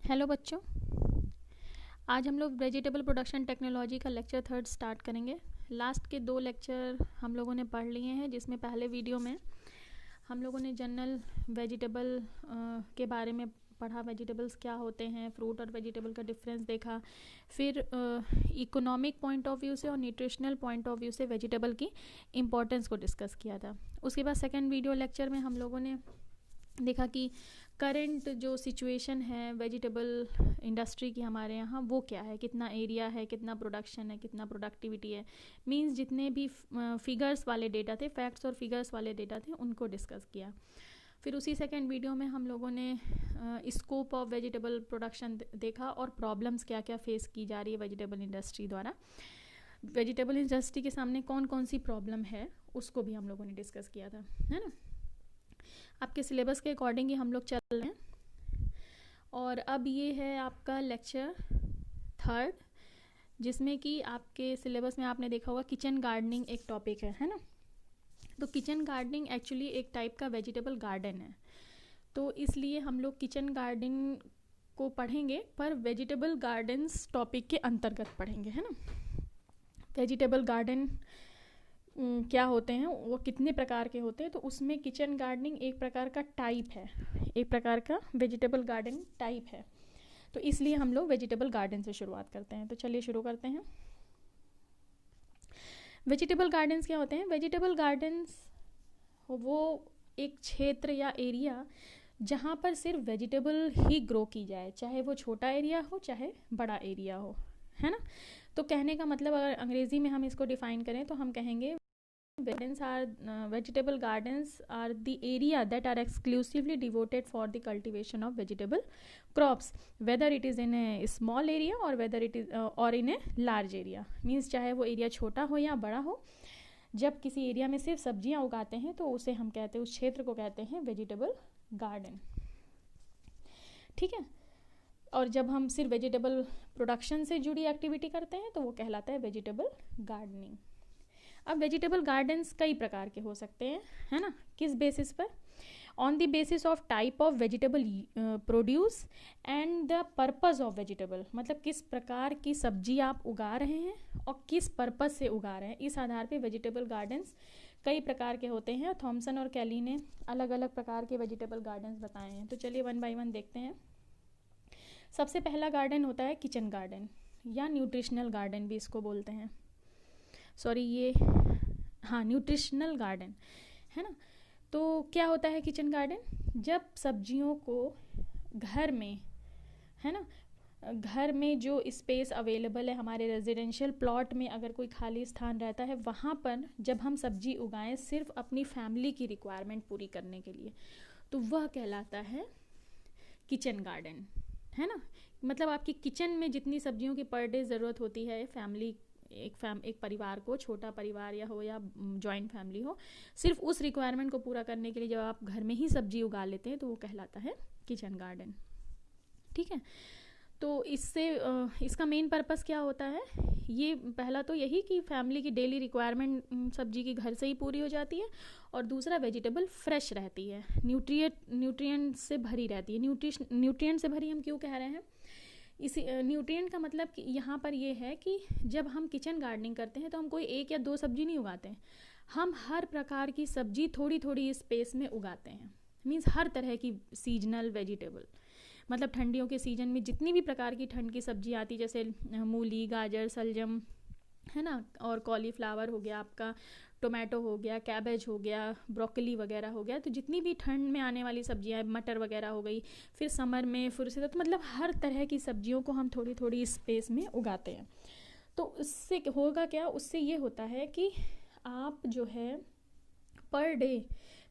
Hello बच्चों, आज हम लोग वेजिटेबल प्रोडक्शन टेक्नोलॉजी का लेक्चर 3 स्टार्ट करेंगे। लास्ट के 2 लेक्चर हम लोगों ने पढ़ लिए हैं, जिसमें पहले वीडियो में हम लोगों ने जनरल वेजिटेबल के बारे में पढ़ा, वेजिटेबल्स क्या होते हैं, फ्रूट और वेजिटेबल का डिफरेंस देखा, फिर इकोनॉमिक पॉइंट ऑफ व्यू से और न्यूट्रिशनल पॉइंट ऑफ व्यू से वेजिटेबल की इम्पोर्टेंस को डिस्कस किया था। उसके बाद सेकेंड वीडियो लेक्चर में हम लोगों ने देखा कि करंट जो सिचुएशन है वेजिटेबल इंडस्ट्री की हमारे यहाँ, वो क्या है, कितना एरिया है, कितना प्रोडक्शन है, कितना प्रोडक्टिविटी है, मींस जितने भी फिगर्स वाले डेटा थे, फैक्ट्स और फिगर्स वाले डेटा थे, उनको डिस्कस किया। फिर उसी सेकेंड वीडियो में हम लोगों ने स्कोप ऑफ वेजिटेबल प्रोडक्शन देखा और प्रॉब्लम्स क्या क्या फेस की जा रही है वेजिटेबल इंडस्ट्री द्वारा। वेजिटेबल इंडस्ट्री के सामने कौन कौन सी प्रॉब्लम है उसको भी हम लोगों ने डिस्कस किया था, है ना। आपके सिलेबस के अकॉर्डिंग ही हम लोग चल रहे हैं। और अब ये है आपका लेक्चर 3, जिसमें कि आपके सिलेबस में आपने देखा होगा किचन गार्डनिंग एक टॉपिक है ना। तो किचन गार्डनिंग एक्चुअली एक टाइप का वेजिटेबल गार्डन है, तो इसलिए हम लोग किचन गार्डनिंग को पढ़ेंगे, पर वेजिटेबल गार्डन्स टॉपिक के अंतर्गत पढ़ेंगे, है ना। वेजिटेबल गार्डन क्या होते हैं, वो कितने प्रकार के होते हैं, तो उसमें किचन गार्डनिंग एक प्रकार का टाइप है, एक प्रकार का वेजिटेबल गार्डन टाइप है। तो इसलिए हम लोग वेजिटेबल गार्डन से शुरुआत करते हैं। तो चलिए शुरू करते हैं। वेजिटेबल गार्डन्स क्या होते हैं? वेजिटेबल गार्डन्स वो एक क्षेत्र या एरिया जहाँ पर सिर्फ वेजिटेबल ही ग्रो की जाए, चाहे वो छोटा एरिया हो चाहे बड़ा एरिया हो, है ना। तो कहने का मतलब अगर अंग्रेजी में हम इसको डिफाइन करें तो हम कहेंगे vegetable gardens are the area that are exclusively devoted for the cultivation of vegetable crops, whether it is in a small area or whether it is or in a large area, means चाहे वो area छोटा हो या बड़ा हो, जब किसी area में सिर्फ सब्जियां उगाते हैं तो उसे हम कहते हैं, उस क्षेत्र को कहते हैं वेजिटेबल गार्डन, ठीक है। और जब हम सिर्फ वेजिटेबल प्रोडक्शन से जुड़ी एक्टिविटी करते हैं तो वो कहलाता है वेजिटेबल गार्डनिंग। अब वेजिटेबल गार्डन्स कई प्रकार के हो सकते हैं, है ना। किस बेसिस पर? On the basis of type of vegetable produce and the purpose of vegetable, मतलब किस प्रकार की सब्जी आप उगा रहे हैं और किस पर्पस से उगा रहे हैं, इस आधार पे वेजिटेबल गार्डन्स कई प्रकार के होते हैं। थॉमसन और कैली ने अलग अलग प्रकार के वेजिटेबल गार्डन्स बताए हैं। तो चलिए 1 बाय 1 देखते हैं। सबसे पहला गार्डन होता है किचन गार्डन, या न्यूट्रिशनल गार्डन भी इसको बोलते हैं, सॉरी ये न्यूट्रिशनल गार्डन, है ना। तो क्या होता है किचन गार्डन? जब सब्जियों को घर में, है ना, घर में जो स्पेस अवेलेबल है, हमारे रेजिडेंशियल प्लॉट में अगर कोई खाली स्थान रहता है, वहाँ पर जब हम सब्जी उगाएं सिर्फ अपनी फैमिली की रिक्वायरमेंट पूरी करने के लिए, तो वह कहलाता है किचन गार्डन, है ना। मतलब आपकी किचन में जितनी सब्जियों की पर डे ज़रूरत होती है फैमिली, एक परिवार को, छोटा परिवार या हो या जॉइंट फैमिली हो, सिर्फ उस रिक्वायरमेंट को पूरा करने के लिए जब आप घर में ही सब्जी उगा लेते हैं तो वो कहलाता है किचन गार्डन, ठीक है। तो इससे इसका मेन पर्पस क्या होता है? ये पहला तो यही कि फैमिली की डेली रिक्वायरमेंट सब्जी की घर से ही पूरी हो जाती है, और दूसरा वेजिटेबल फ्रेश रहती है, न्यूट्रिएंट से भरी रहती है। न्यूट्रिएंट से भरी हम क्यों कह रहे हैं? इसी न्यूट्रिएंट का मतलब कि यहाँ पर ये है कि जब हम किचन गार्डनिंग करते हैं तो हम कोई 1 या 2 सब्जी नहीं उगाते हैं, हम हर प्रकार की सब्जी थोड़ी थोड़ी स्पेस में उगाते हैं। मीन्स हर तरह की सीजनल वेजिटेबल, मतलब ठंडियों के सीजन में जितनी भी प्रकार की ठंड की सब्जी आती, जैसे मूली, गाजर, सलजम, है ना, और कॉलीफ्लावर हो गया आपका, टोमेटो हो गया, कैबेज हो गया, ब्रोकली वगैरह हो गया, तो जितनी भी ठंड में आने वाली सब्जियां, मटर वगैरह हो गई, फिर समर में फिर से, तो मतलब हर तरह की सब्जियों को हम थोड़ी थोड़ी स्पेस में उगाते हैं। तो उससे होगा क्या? उससे ये होता है कि आप जो है पर डे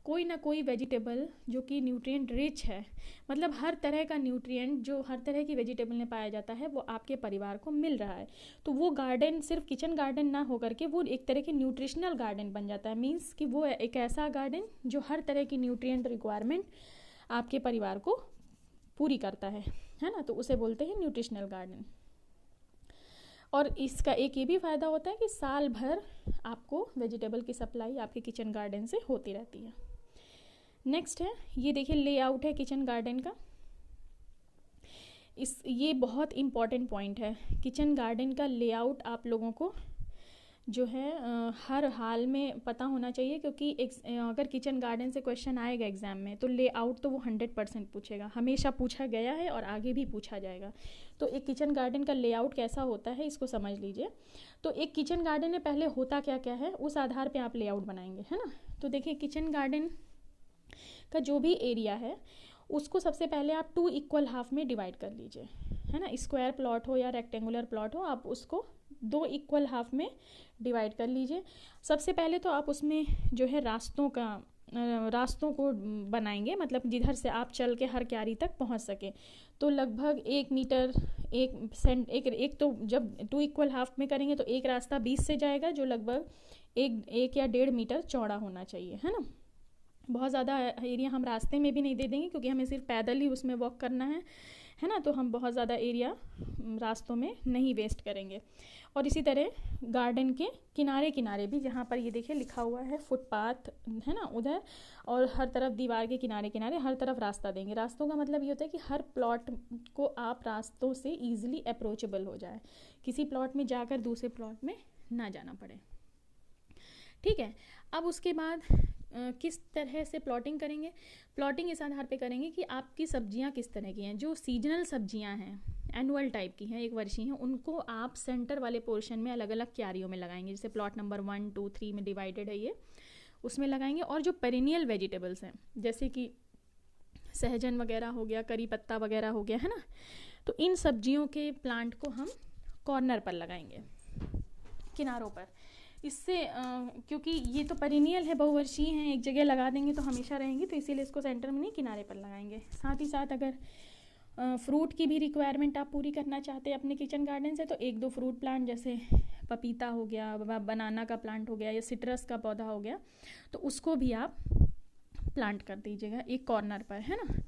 कोई ना कोई वेजिटेबल जो कि न्यूट्रिएंट रिच है, मतलब हर तरह का न्यूट्रिएंट जो हर तरह की वेजिटेबल में पाया जाता है वो आपके परिवार को मिल रहा है। तो वो गार्डन सिर्फ किचन गार्डन ना होकर के वो एक तरह की न्यूट्रिशनल गार्डन बन जाता है। मीन्स कि वो एक ऐसा गार्डन जो हर तरह की न्यूट्रिएंट रिक्वायरमेंट आपके परिवार को पूरी करता है ना। तो उसे बोलते हैं न्यूट्रिशनल गार्डन। और इसका एक ये भी फ़ायदा होता है कि साल भर आपको वेजिटेबल की सप्लाई आपके किचन गार्डन से होती रहती है। नेक्स्ट है, ये देखिए लेआउट है किचन गार्डन का। ये बहुत इम्पॉर्टेंट पॉइंट है। किचन गार्डन का लेआउट आप लोगों को जो है हर हाल में पता होना चाहिए, क्योंकि अगर किचन गार्डन से क्वेश्चन आएगा एग्ज़ाम में तो लेआउट तो वो 100% पूछेगा, हमेशा पूछा गया है और आगे भी पूछा जाएगा। तो एक किचन गार्डन का लेआउट कैसा होता है इसको समझ लीजिए। तो एक किचन गार्डन में पहले होता क्या क्या है उस आधार पे आप लेआउट बनाएंगे, है ना। तो देखिए किचन गार्डन का जो भी एरिया है उसको सबसे पहले आप 2 इक्वल हाफ में डिवाइड कर लीजिए, है ना। स्क्वायर प्लॉट हो या रेक्टेंगुलर प्लॉट हो, आप उसको 2 इक्वल हाफ में डिवाइड कर लीजिए। सबसे पहले तो आप उसमें जो है रास्तों को बनाएंगे, मतलब जिधर से आप चल के हर क्यारी तक पहुंच सके। तो लगभग 1 मीटर एक तो जब 2 इक्वल हाफ में करेंगे तो एक रास्ता 20 से जाएगा जो लगभग एक या 1.5 मीटर चौड़ा होना चाहिए, है ना। बहुत ज़्यादा एरिया हम रास्ते में भी नहीं दे देंगे क्योंकि हमें सिर्फ पैदल ही उसमें वॉक करना है ना। तो हम बहुत ज़्यादा एरिया रास्तों में नहीं वेस्ट करेंगे। और इसी तरह गार्डन के किनारे किनारे भी, जहाँ पर ये देखिए लिखा हुआ है फुटपाथ, है ना, उधर, और हर तरफ दीवार के किनारे किनारे हर तरफ रास्ता देंगे। रास्तों का मतलब ये होता है कि हर प्लॉट को आप रास्तों से ईजिली अप्रोचेबल हो जाए, किसी प्लॉट में जाकर दूसरे प्लॉट में ना जाना पड़े, ठीक है। अब उसके बाद किस तरह से प्लॉटिंग करेंगे? प्लॉटिंग इस आधार पे करेंगे कि आपकी सब्जियां किस तरह की हैं। जो सीजनल सब्जियां हैं, एनुअल टाइप की हैं, एक वर्षीय हैं, उनको आप सेंटर वाले पोर्शन में अलग अलग क्यारियों में लगाएंगे। जैसे प्लॉट नंबर 1, 2, 3 में डिवाइडेड है ये, उसमें लगाएंगे। और जो पेरिनियल वेजिटेबल्स हैं जैसे कि सहजन वगैरह हो गया, करी पत्ता वगैरह हो गया, है ना, तो इन सब्जियों के प्लांट को हम कॉर्नर पर लगाएंगे, किनारों पर। इससे क्योंकि ये तो पेरिनियल है, बहुवर्षीय हैं, एक जगह लगा देंगे तो हमेशा रहेंगी, तो इसीलिए इसको सेंटर में नहीं किनारे पर लगाएंगे। साथ ही साथ अगर फ्रूट की भी रिक्वायरमेंट आप पूरी करना चाहते हैं अपने किचन गार्डन से, तो 1-2 फ्रूट प्लांट जैसे पपीता हो गया, बनाना का प्लांट हो गया या सिट्रस का पौधा हो गया, तो उसको भी आप प्लांट कर दीजिएगा एक कॉर्नर पर, है ना।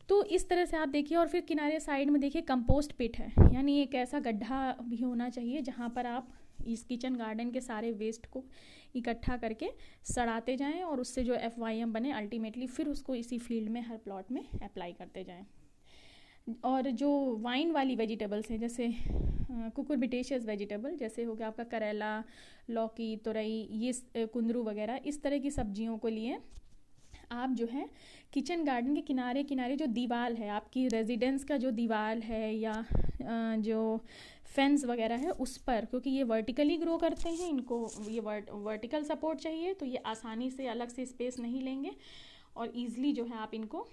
तो इस तरह से आप देखिए। और फिर किनारे साइड में देखिए कंपोस्ट पिट है, यानी एक ऐसा गड्ढा भी होना चाहिए जहाँ पर आप इस किचन गार्डन के सारे वेस्ट को इकट्ठा करके सड़ाते जाएं और उससे जो FYM बने अल्टीमेटली फिर उसको इसी फील्ड में हर प्लॉट में अप्लाई करते जाएं। और जो वाइन वाली वेजिटेबल्स हैं जैसे कुकुरबिटेशियस वेजिटेबल, जैसे हो गया आपका करेला, लौकी, तुरई, ये कुंदरू वगैरह, इस तरह की सब्जियों को लिए आप जो है किचन गार्डन के किनारे किनारे जो दीवार है आपकी रेजिडेंस का, जो दीवार है या जो फेंस वगैरह है उस पर, क्योंकि ये वर्टिकली ग्रो करते हैं, इनको ये वर्टिकल सपोर्ट चाहिए, तो ये आसानी से अलग से स्पेस नहीं लेंगे और ईजिली जो है आप इनको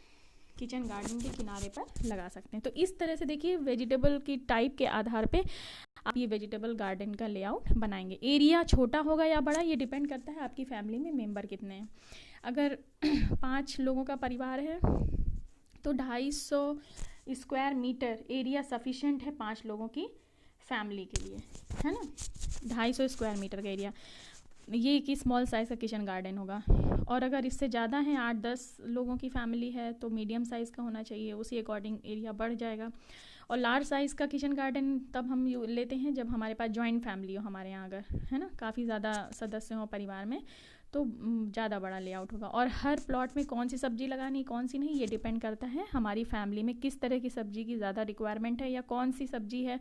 किचन गार्डन के किनारे पर लगा सकते हैं। तो इस तरह से देखिए वेजिटेबल की टाइप के आधार पे आप ये वेजिटेबल गार्डन का लेआउट बनाएंगे। एरिया छोटा होगा या बड़ा ये डिपेंड करता है आपकी फैमिली में मेंबर कितने हैं। अगर 5 लोगों का परिवार है तो 250 स्क्वायर मीटर एरिया सफिशिएंट है 5 लोगों की फैमिली के लिए, है ना। 250 स्क्वायर मीटर का एरिया, ये कि स्मॉल साइज़ का किचन गार्डन होगा। और अगर इससे ज़्यादा है, 8-10 लोगों की फैमिली है, तो मीडियम साइज़ का होना चाहिए, उसी अकॉर्डिंग एरिया बढ़ जाएगा। और लार्ज साइज़ का किचन गार्डन तब हम लेते हैं जब हमारे पास जॉइंट फैमिली हो हमारे यहाँ, अगर, है ना, काफ़ी ज़्यादा सदस्य हों परिवार में, तो ज़्यादा बड़ा लेआउट होगा। और हर प्लॉट में कौन सी सब्ज़ी लगानी कौन सी नहीं, ये डिपेंड करता है हमारी फैमिली में किस तरह की सब्ज़ी की ज़्यादा रिक्वायरमेंट है, या कौन सी सब्ज़ी है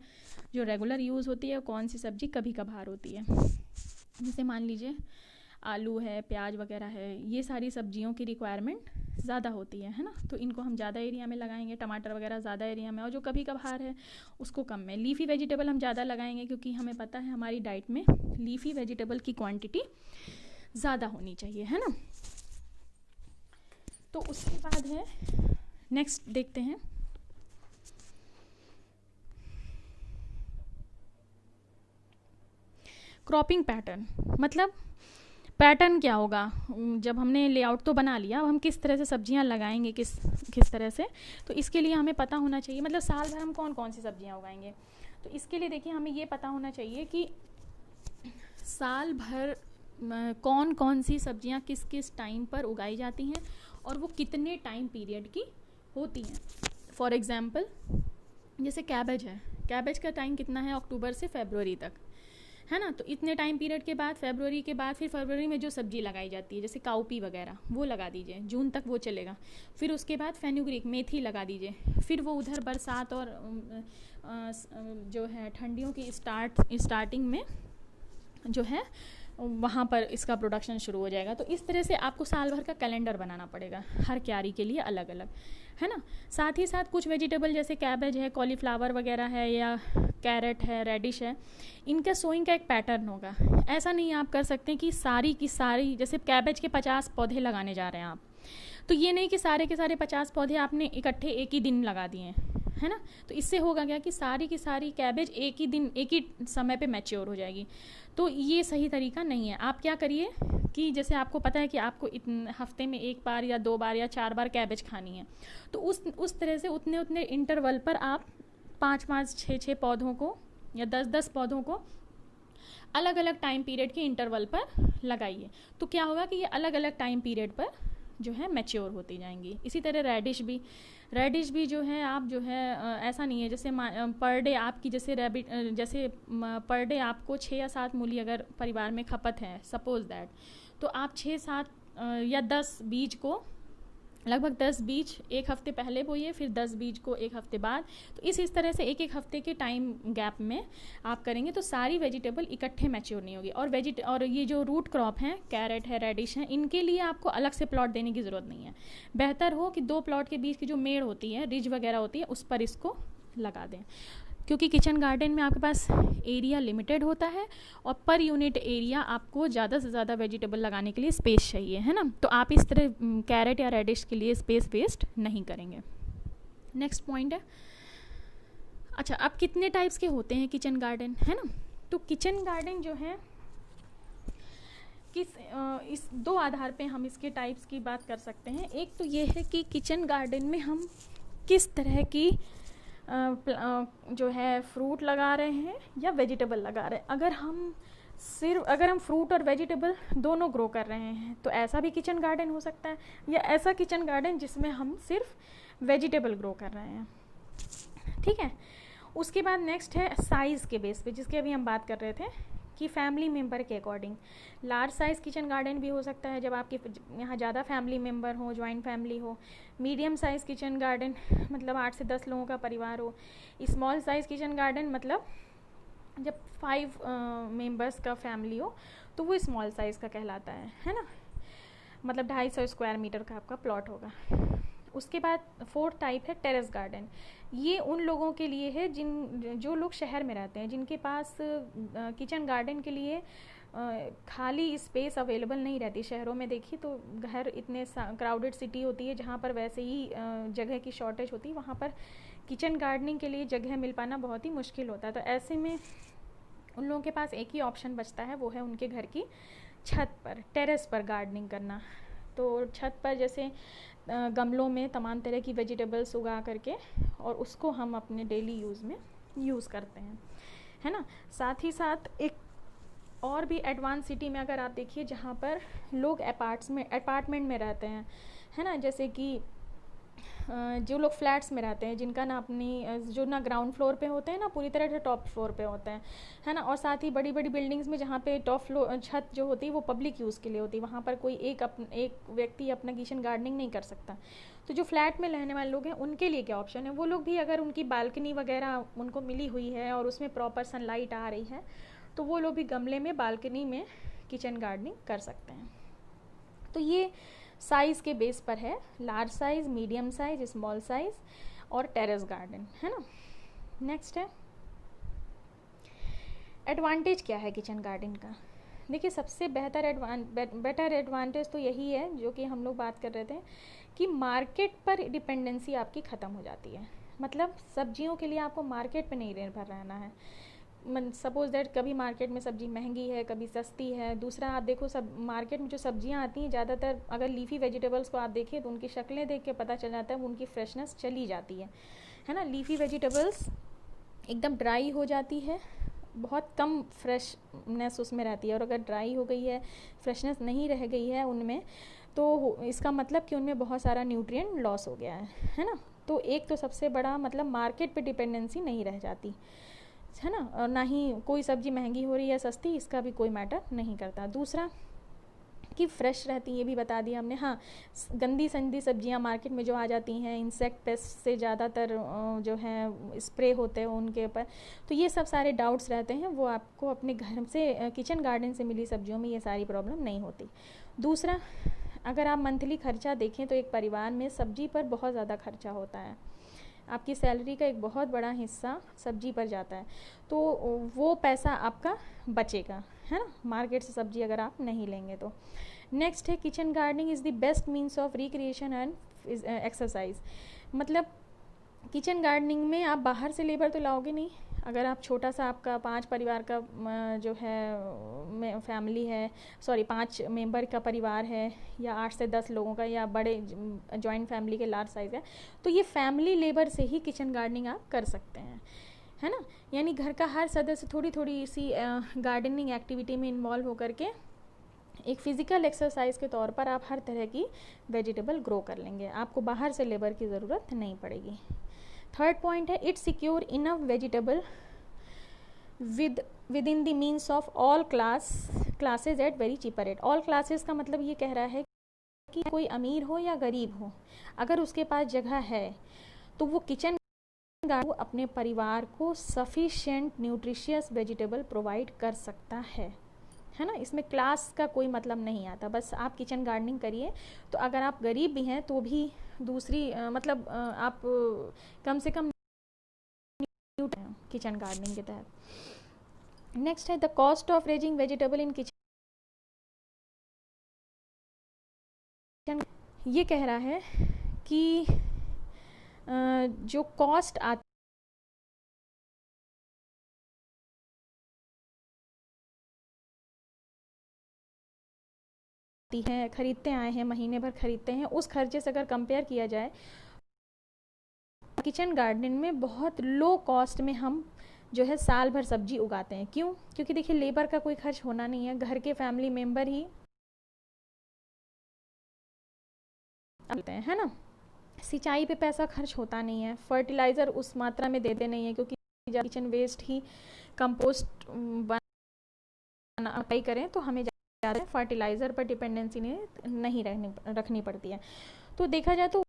जो रेगुलर यूज़ होती है, कौन सी सब्ज़ी कभी कभार होती है। जैसे मान लीजिए आलू है, प्याज वगैरह है, ये सारी सब्जियों की रिक्वायरमेंट ज़्यादा होती है ना, तो इनको हम ज़्यादा एरिया में लगाएंगे। टमाटर वगैरह ज़्यादा एरिया में, और जो कभी कभार है उसको कम में। लीफी वेजिटेबल हम ज़्यादा लगाएंगे क्योंकि हमें पता है हमारी डाइट में लीफी वेजिटेबल की क्वांटिटी ज़्यादा होनी चाहिए, है ना। तो उसके बाद है नेक्स्ट देखते हैं क्रॉपिंग पैटर्न। मतलब पैटर्न क्या होगा, जब हमने लेआउट तो बना लिया, अब हम किस तरह से सब्जियां लगाएंगे, किस तरह से, तो इसके लिए हमें पता होना चाहिए, मतलब साल भर हम कौन कौन सी सब्जियां उगाएंगे। तो इसके लिए देखिए हमें ये पता होना चाहिए कि साल भर कौन कौन सी सब्जियां किस किस टाइम पर उगाई जाती हैं और वो कितने टाइम पीरियड की होती हैं। फॉर एग्ज़ाम्पल जैसे कैबेज है, कैबेज का टाइम कितना है, अक्टूबर से फरवरी तक, है ना। तो इतने टाइम पीरियड के बाद, फरवरी के बाद, फिर फरवरी में जो सब्जी लगाई जाती है जैसे काउपी वगैरह वो लगा दीजिए, जून तक वो चलेगा। फिर उसके बाद फेनुग्रीक मेथी लगा दीजिए। फिर वो उधर बरसात और जो है ठंडियों की स्टार्टिंग में जो है वहाँ पर इसका प्रोडक्शन शुरू हो जाएगा। तो इस तरह से आपको साल भर का कैलेंडर बनाना पड़ेगा हर क्यारी के लिए अलग अलग, है ना। साथ ही साथ कुछ वेजिटेबल जैसे कैबेज है, कॉलीफ्लावर वगैरह है, या कैरेट है, रेडिश है, इनका सोइंग का एक पैटर्न होगा। ऐसा नहीं आप कर सकते कि सारी की सारी, जैसे कैबेज के 50 पौधे लगाने जा रहे हैं आप, तो ये नहीं कि सारे के सारे 50 पौधे आपने इकट्ठे एक ही दिन लगा दिए, है ना। तो इससे होगा क्या कि सारी की सारी कैबेज एक ही दिन, एक ही समय पे मैच्योर हो जाएगी। तो ये सही तरीका नहीं है। आप क्या करिए कि जैसे आपको पता है कि आपको हफ्ते में 1 बार या 2 बार या 4 बार कैबेज खानी है, तो उस तरह से उतने इंटरवल पर आप 5-5, 6-6 पौधों को या 10-10 पौधों को अलग अलग टाइम पीरियड के इंटरवल पर लगाइए। तो क्या होगा कि ये अलग अलग टाइम पीरियड पर जो है मैच्योर होती जाएंगी। इसी तरह रेडिश भी जो है आप जो है ऐसा नहीं है जैसे पर डे आपकी जैसे पर डे आपको 6 या 7 मूली अगर परिवार में खपत है सपोज दैट, तो आप 6-7 या 10 बीज को, लगभग 10 बीज एक हफ्ते पहले बोइए, फिर 10 बीज को एक हफ्ते बाद। तो इस तरह से एक हफ्ते के टाइम गैप में आप करेंगे तो सारी वेजिटेबल इकट्ठे मैच्योर नहीं होगी। और ये जो रूट क्रॉप हैं, कैरेट है, रेडिश है, इनके लिए आपको अलग से प्लॉट देने की ज़रूरत नहीं है। बेहतर हो कि 2 प्लॉट के बीच की जो मेड़ होती है, रिज वगैरह होती है, उस पर इसको लगा दें। क्योंकि किचन गार्डन में आपके पास एरिया लिमिटेड होता है और पर यूनिट एरिया आपको ज़्यादा से ज़्यादा वेजिटेबल लगाने के लिए स्पेस चाहिए, है ना। तो आप इस तरह कैरेट या रेडिश के लिए स्पेस वेस्ट नहीं करेंगे। नेक्स्ट पॉइंट है, अच्छा अब कितने टाइप्स के होते हैं किचन गार्डन, है ना। तो किचन गार्डन जो है इस 2 आधार पे हम इसके टाइप्स की बात कर सकते हैं। एक तो ये है कि किचन गार्डन में हम किस तरह की जो है फ्रूट लगा रहे हैं या वेजिटेबल लगा रहे हैं। अगर हम फ्रूट और वेजिटेबल दोनों ग्रो कर रहे हैं तो ऐसा भी किचन गार्डन हो सकता है, या ऐसा किचन गार्डन जिसमें हम सिर्फ वेजिटेबल ग्रो कर रहे हैं, ठीक है। उसके बाद नेक्स्ट है साइज़ के बेस पे, जिसकी अभी हम बात कर रहे थे कि फैमिली मेम्बर के according large size kitchen garden भी हो सकता है जब आपके यहाँ ज़्यादा फैमिली मेम्बर हो, जॉइंट फैमिली हो। मीडियम साइज़ किचन गार्डन मतलब 8 से 10 लोगों का परिवार हो। स्मॉल साइज़ किचन गार्डन मतलब जब 5 मेंबर्स का फैमिली हो तो वो स्मॉल साइज़ का कहलाता है ना। मतलब 250 स्क्वायर मीटर का आपका प्लॉट होगा। उसके बाद 4th टाइप है टेरेस गार्डन। ये उन लोगों के लिए है जो लोग शहर में रहते हैं, जिनके पास किचन गार्डन के लिए खाली स्पेस अवेलेबल नहीं रहती। शहरों में देखिए तो घर इतने क्राउडेड सिटी होती है जहाँ पर वैसे ही जगह की शॉर्टेज होती है, वहाँ पर किचन गार्डनिंग के लिए जगह मिल पाना बहुत ही मुश्किल होता है। तो ऐसे में उन लोगों के पास एक ही ऑप्शन बचता है, वो है उनके घर की छत पर, टेरेस पर गार्डनिंग करना। तो छत पर जैसे गमलों में तमाम तरह की वेजिटेबल्स उगा करके और उसको हम अपने डेली यूज़ में यूज़ करते हैं, है ना। साथ ही साथ एक और भी एडवांस सिटी में अगर आप देखिए जहाँ पर लोग अपार्टमेंट में रहते हैं, है ना। जैसे कि जो लोग फ्लैट्स में रहते हैं, जिनका ना जो ना ग्राउंड फ्लोर पे होते हैं ना पूरी तरह से टॉप फ्लोर पे होते हैं, है ना। और साथ ही बड़ी बड़ी बिल्डिंग्स में जहाँ पे टॉप फ्लोर छत जो होती है वो पब्लिक यूज़ के लिए होती है, वहाँ पर कोई एक व्यक्ति अपना किचन गार्डनिंग नहीं कर सकता। तो जो फ्लैट में रहने वाले लोग हैं उनके लिए क्या ऑप्शन है, वो लोग भी अगर उनकी बालकनी वगैरह उनको मिली हुई है और उसमें प्रॉपर सनलाइट आ रही है तो वो लोग भी गमले में, बालकनी में किचन गार्डनिंग कर सकते हैं। तो ये साइज़ के बेस पर है, large size, medium size, small size और टेरेस गार्डन, है ना। नेक्स्ट है एडवांटेज क्या है किचन गार्डन का। देखिए सबसे बेटर एडवांटेज तो यही है जो कि हम लोग बात कर रहे थे कि मार्केट पर डिपेंडेंसी आपकी ख़त्म हो जाती है। मतलब सब्जियों के लिए आपको मार्केट पे नहीं निर्भर रहना है। सपोज दैट कभी मार्केट में सब्जी महंगी है, कभी सस्ती है। दूसरा आप देखो सब मार्केट में जो सब्जियां आती हैं ज़्यादातर अगर लीफी वेजिटेबल्स को आप देखें तो उनकी शक्लें देख के पता चल जाता है उनकी फ्रेशनेस चली जाती है ना। लीफी वेजिटेबल्स एकदम ड्राई हो जाती है, बहुत कम फ्रेशनेस उसमें रहती है। और अगर ड्राई हो गई है, फ्रेशनेस नहीं रह गई है उनमें, तो इसका मतलब कि उनमें बहुत सारा न्यूट्रिएंट लॉस हो गया है ना। तो एक तो सबसे बड़ा मतलब मार्केट पे डिपेंडेंसी नहीं रह जाती। है ना, और ना ही कोई सब्जी महंगी हो रही है सस्ती, इसका भी कोई मैटर नहीं करता। दूसरा कि फ्रेश रहती, ये भी बता दिया हमने। हाँ, गंदी संदी सब्जियां मार्केट में जो आ जाती हैं, इंसेक्ट पेस्ट से ज़्यादातर जो है स्प्रे होते हैं उनके ऊपर, तो ये सब सारे डाउट्स रहते हैं, वो आपको अपने घर से किचन गार्डन से मिली सब्जियों में ये सारी प्रॉब्लम नहीं होती। दूसरा, अगर आप मंथली खर्चा देखें तो एक परिवार में सब्जी पर बहुत ज़्यादा खर्चा होता है, आपकी सैलरी का एक बहुत बड़ा हिस्सा सब्जी पर जाता है, तो वो पैसा आपका बचेगा, है ना, मार्केट से सब्जी अगर आप नहीं लेंगे तो। नेक्स्ट है kitchen gardening is the best means of recreation and exercise. मतलब किचन गार्डनिंग में आप बाहर से लेबर तो लाओगे नहीं, अगर आप छोटा सा आपका 5 परिवार का जो है फैमिली है, सॉरी 5 मेंबर का परिवार है, या 8 से 10 लोगों का, या बड़े जॉइंट फैमिली के लार्ज साइज़ है, तो ये फैमिली लेबर से ही किचन गार्डनिंग आप कर सकते हैं, है ना। यानी घर का हर सदस्य थोड़ी थोड़ी सी गार्डनिंग एक्टिविटी में इन्वॉल्व होकर के एक फ़िज़िकल एक्सरसाइज के तौर पर आप हर तरह की वेजिटेबल ग्रो कर लेंगे, आपको बाहर से लेबर की ज़रूरत नहीं पड़ेगी। थर्ड पॉइंट है it secure enough vegetable with in the means of all classes at very cheaper rate. All classes का मतलब ये कह रहा है कि कोई अमीर हो या गरीब हो, अगर उसके पास जगह है तो वो किचन गार्डन अपने परिवार को सफिशिएंट न्यूट्रिशियस वेजिटेबल प्रोवाइड कर सकता है ना। इसमें क्लास का कोई मतलब नहीं आता, बस आप किचन गार्डनिंग करिए, तो अगर आप गरीब भी हैं तो भी दूसरी मतलब आप कम से कम किचन गार्डनिंग के तहत। नेक्स्ट है the cost of raising vegetable in kitchen. ये कह रहा है कि जो कॉस्ट आती है, खरीदते आए हैं, महीने भर खरीदते हैं, उस खर्चे से अगर कंपेयर किया जाए किचन गार्डनिंग में बहुत लो कॉस्ट में हम जो है साल भर सब्जी उगाते हैं। क्यों? क्योंकि देखिए लेबर का कोई खर्च होना नहीं है, घर के फैमिली मेंबर ही है ना, सिंचाई पे पैसा खर्च होता नहीं है, फर्टिलाइज़र उस मात्रा में देते नहीं है, क्योंकि किचन वेस्ट ही कंपोस्ट बनाई करें तो हमें ज़्यादा फर्टिलाइज़र पर डिपेंडेंसी नहीं रखनी पड़ती है। तो देखा जाए तो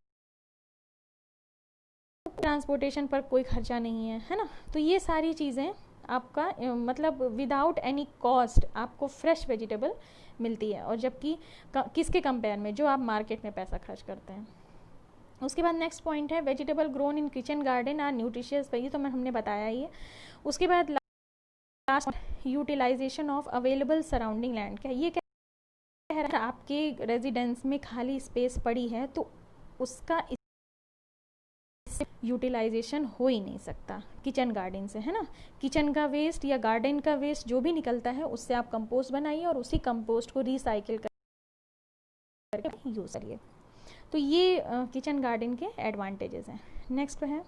ट्रांसपोर्टेशन पर कोई खर्चा नहीं है ना। तो ये सारी चीज़ें आपका मतलब विदाउट एनी कॉस्ट आपको फ्रेश वेजिटेबल मिलती है, और जबकि किसके कंपेयर में, जो आप मार्केट में पैसा खर्च करते हैं। उसके बाद नेक्स्ट पॉइंट है vegetable grown in kitchen garden are nutritious, ये तो हमने बताया ही है। उसके बाद last utilization of available surrounding land. क्या ये कह रहा है आपके रेजिडेंस में खाली स्पेस पड़ी है तो उसका यूटिलाइजेशन हो ही नहीं सकता किचन गार्डन से, है ना। किचन का वेस्ट या गार्डन का वेस्ट जो भी निकलता है उससे आप कंपोस्ट बनाइए और उसी कंपोस्ट को रिसाइकिल करके यूज़ करिए। तो ये किचन गार्डन के एडवांटेजेस हैं। नेक्स्ट है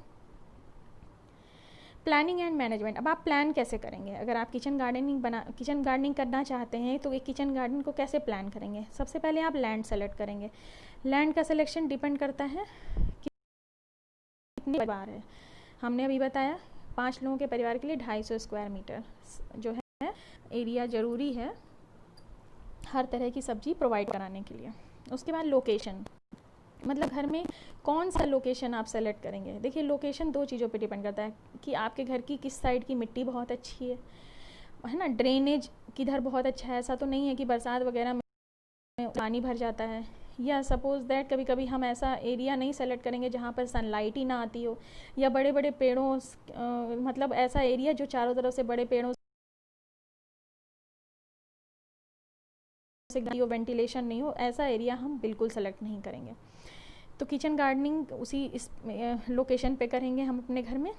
प्लानिंग एंड मैनेजमेंट। अब आप प्लान कैसे करेंगे, अगर आप किचन गार्डनिंग करना चाहते हैं तो एक किचन गार्डन को कैसे प्लान करेंगे। सबसे पहले आप लैंड सेलेक्ट करेंगे। लैंड का सिलेक्शन डिपेंड करता है कितने परिवार है। हमने अभी बताया 5 लोगों के परिवार के लिए 250 स्क्वायर मीटर जो है एरिया ज़रूरी है हर तरह की सब्जी प्रोवाइड कराने के लिए। उसके बाद लोकेशन, मतलब घर में कौन सा लोकेशन आप सेलेक्ट करेंगे। देखिए लोकेशन 2 चीज़ों पे डिपेंड करता है कि आपके घर की किस साइड की मिट्टी बहुत अच्छी है ना, ड्रेनेज किधर बहुत अच्छा है। ऐसा तो नहीं है कि बरसात वगैरह में पानी भर जाता है, या सपोज दैट कभी कभी हम ऐसा एरिया नहीं सेलेक्ट करेंगे जहाँ पर सनलाइट ही ना आती हो, या बड़े बड़े पेड़ों मतलब ऐसा एरिया जो चारों तरफ से बड़े पेड़ों से वेंटिलेशन नहीं हो, ऐसा एरिया हम बिल्कुल सेलेक्ट नहीं करेंगे। तो किचन गार्डनिंग उसी इस लोकेशन पे करेंगे हम अपने घर में।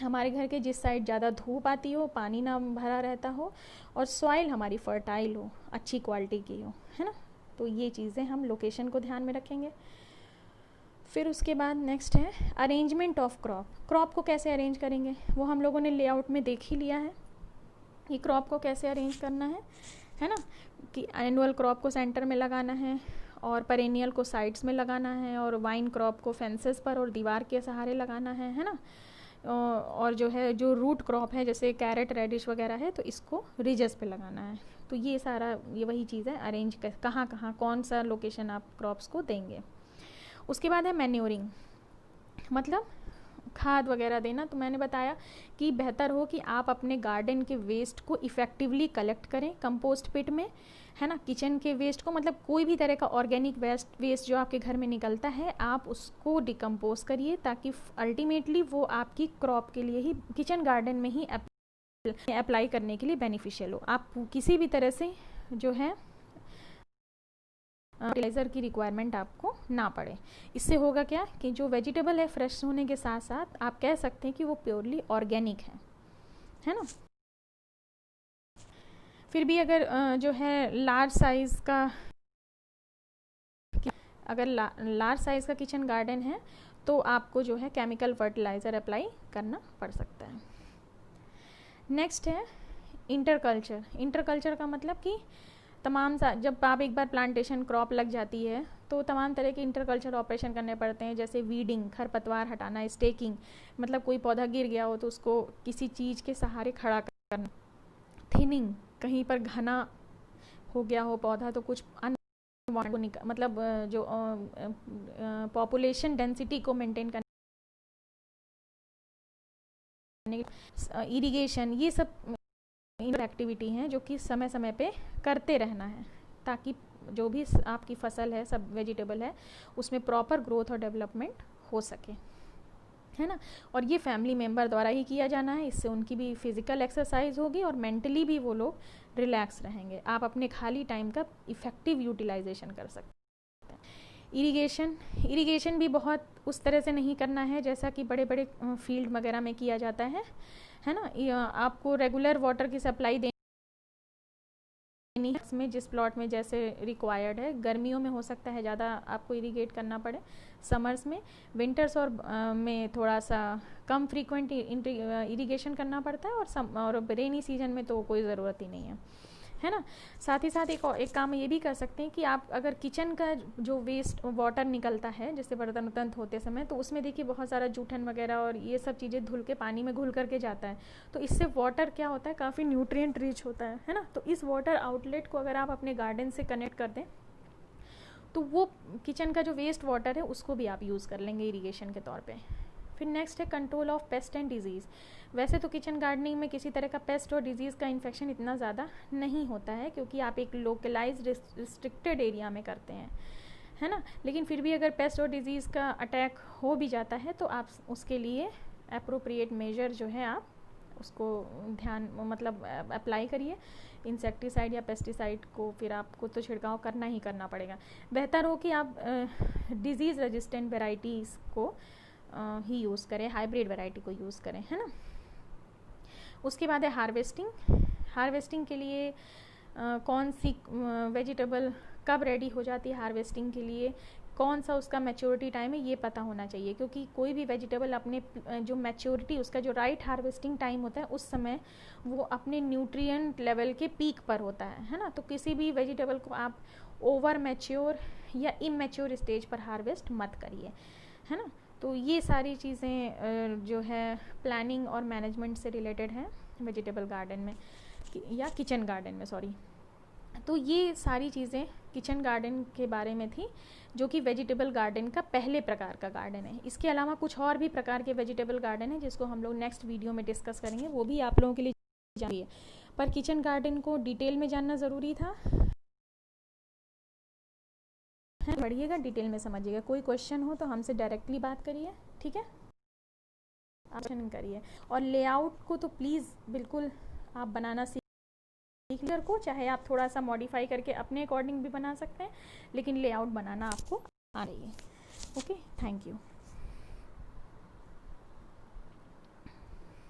हमारे घर के जिस साइड ज़्यादा धूप आती हो, पानी ना भरा रहता हो, और सॉइल हमारी फर्टाइल हो, अच्छी क्वालिटी की हो, है ना। तो ये चीज़ें हम लोकेशन को ध्यान में रखेंगे। फिर उसके बाद नेक्स्ट है अरेंजमेंट ऑफ क्रॉप को कैसे अरेंज करेंगे, वो हम लोगों ने लेआउट में देख ही लिया है कि क्रॉप को कैसे अरेंज करना है ना, कि एनुअल क्रॉप को सेंटर में लगाना है और पेरेनियल को साइड्स में लगाना है, और वाइन क्रॉप को फेंसेस पर और दीवार के सहारे लगाना है ना। और जो है जो रूट क्रॉप है जैसे कैरेट, रेडिश वगैरह है, तो इसको रिजेस पे लगाना है। तो ये सारा ये वही चीज़ है, अरेंज कहाँ कहाँ कौन सा लोकेशन आप क्रॉप्स को देंगे। उसके बाद है मैन्योरिंग, मतलब खाद वगैरह देना। तो मैंने बताया कि बेहतर हो कि आप अपने गार्डन के वेस्ट को इफ़ेक्टिवली कलेक्ट करें कंपोस्ट पिट में, है ना। किचन के वेस्ट को, मतलब कोई भी तरह का ऑर्गेनिक वेस्ट जो आपके घर में निकलता है, आप उसको डिकम्पोज करिए, ताकि अल्टीमेटली वो आपकी क्रॉप के लिए ही, किचन गार्डन में ही अप्लाई करने के लिए बेनिफिशियल हो। आप किसी भी तरह से जो है फर्टिलाइज़र की रिक्वायरमेंट आपको ना पड़े। इससे होगा क्या कि जो वेजिटेबल है फ्रेश होने के साथ साथ आप कह सकते हैं कि वो प्योरली ऑर्गेनिक है ना। फिर भी अगर जो है लार्ज साइज़ का, अगर लार्ज साइज़ का किचन गार्डन है तो आपको जो है केमिकल फर्टिलाइज़र अप्लाई करना पड़ सकता है। नेक्स्ट है इंटरकल्चर। इंटरकल्चर का मतलब कि तमाम जब आप एक बार प्लांटेशन क्रॉप लग जाती है तो तमाम तरह के इंटरकल्चर ऑपरेशन करने पड़ते हैं, जैसे वीडिंग, खरपतवार हटाना, स्टेकिंग, मतलब कोई पौधा गिर गया हो तो उसको किसी चीज़ के सहारे खड़ा करना, थिनिंग, कहीं पर घना हो गया हो पौधा तो कुछ मतलब जो पॉपुलेशन डेंसिटी को मेंटेन करने, इरिगेशन, ये सब एक्टिविटी हैं जो कि समय समय पे करते रहना है, ताकि जो भी आपकी फसल है, सब वेजिटेबल है, उसमें प्रॉपर ग्रोथ और डेवलपमेंट हो सके, है ना। और ये फैमिली मेम्बर द्वारा ही किया जाना है। इससे उनकी भी फिजिकल एक्सरसाइज होगी और मेंटली भी वो लोग रिलैक्स रहेंगे। आप अपने खाली टाइम का इफ़ेक्टिव यूटिलाइजेशन कर सकते हैं। इरिगेशन भी बहुत उस तरह से नहीं करना है जैसा कि बड़े बड़े फील्ड वगैरह में किया जाता है ना। आपको रेगुलर वाटर की सप्लाई देनी में जिस प्लॉट में जैसे रिक्वायर्ड है। गर्मियों में हो सकता है ज़्यादा आपको इरिगेट करना पड़े, समर्स में, विंटर्स में थोड़ा सा कम फ्रीक्वेंट इरिगेशन करना पड़ता है, और रेनी सीजन में तो कोई ज़रूरत ही नहीं है ना। साथ ही साथ एक काम ये भी कर सकते हैं कि आप अगर किचन का जो वेस्ट वाटर निकलता है जैसे बर्तन वर्तन धोते समय, तो उसमें देखिए बहुत सारा जूठन वगैरह और ये सब चीज़ें धुल के पानी में घुल करके जाता है। तो इससे वाटर क्या होता है, काफ़ी न्यूट्रिएंट रिच होता है ना। तो इस वाटर आउटलेट को अगर आप अपने गार्डन से कनेक्ट कर दें तो वो किचन का जो वेस्ट वाटर है उसको भी आप यूज़ कर लेंगे इरीगेशन के तौर पर। फिर नेक्स्ट है control of paste and disease. वैसे तो किचन गार्डनिंग में किसी तरह का पेस्ट और डिजीज़ का इन्फेक्शन इतना ज़्यादा नहीं होता है, क्योंकि आप एक लोकलाइज्ड रिस्ट्रिक्टेड एरिया में करते हैं, है ना। लेकिन फिर भी अगर पेस्ट और डिजीज़ का अटैक हो भी जाता है तो आप उसके लिए अप्रोप्रिएट मेजर जो है आप उसको मतलब अप्लाई करिए। इंसेक्टिसाइड या पेस्टिसाइड को फिर आपको तो छिड़काव करना ही करना पड़ेगा। बेहतर हो कि आप डिजीज़ रेजिस्टेंट वेराइटीज़ को ही यूज़ करें, हाइब्रिड वैरायटी को यूज़ करें, है ना। उसके बाद है हार्वेस्टिंग के लिए कौन सी वेजिटेबल कब रेडी हो जाती है हार्वेस्टिंग के लिए, कौन सा उसका मैच्योरिटी टाइम है, ये पता होना चाहिए। क्योंकि कोई भी वेजिटेबल अपने जो मैच्योरिटी, उसका जो राइट हार्वेस्टिंग टाइम होता है उस समय वो अपने न्यूट्रिएंट लेवल के पीक पर होता है ना। तो किसी भी वेजिटेबल को आप ओवर मैच्योर या इमैच्योर स्टेज पर हार्वेस्ट मत करिए, है ना। तो ये सारी चीज़ें जो है प्लानिंग और मैनेजमेंट से रिलेटेड हैं वेजिटेबल गार्डन में या किचन गार्डन में, सॉरी। तो ये सारी चीज़ें किचन गार्डन के बारे में थी, जो कि वेजिटेबल गार्डन का पहले प्रकार का गार्डन है। इसके अलावा कुछ और भी प्रकार के वेजिटेबल गार्डन है जिसको हम लोग नेक्स्ट वीडियो में डिस्कस करेंगे, वो भी आप लोगों के लिए चाहिए। पर किचन गार्डन को डिटेल में जानना ज़रूरी था, पढ़िएगा, डिटेल में समझिएगा। कोई क्वेश्चन हो तो हमसे डायरेक्टली बात करिए, ठीक है, क्वेश्चन करिए। और लेआउट को तो प्लीज़ बिल्कुल आप बनाना सीख लीजिए को, चाहे आप थोड़ा सा मॉडिफाई करके अपने अकॉर्डिंग भी बना सकते हैं, लेकिन लेआउट बनाना आपको आ रही है। Okay, thank you.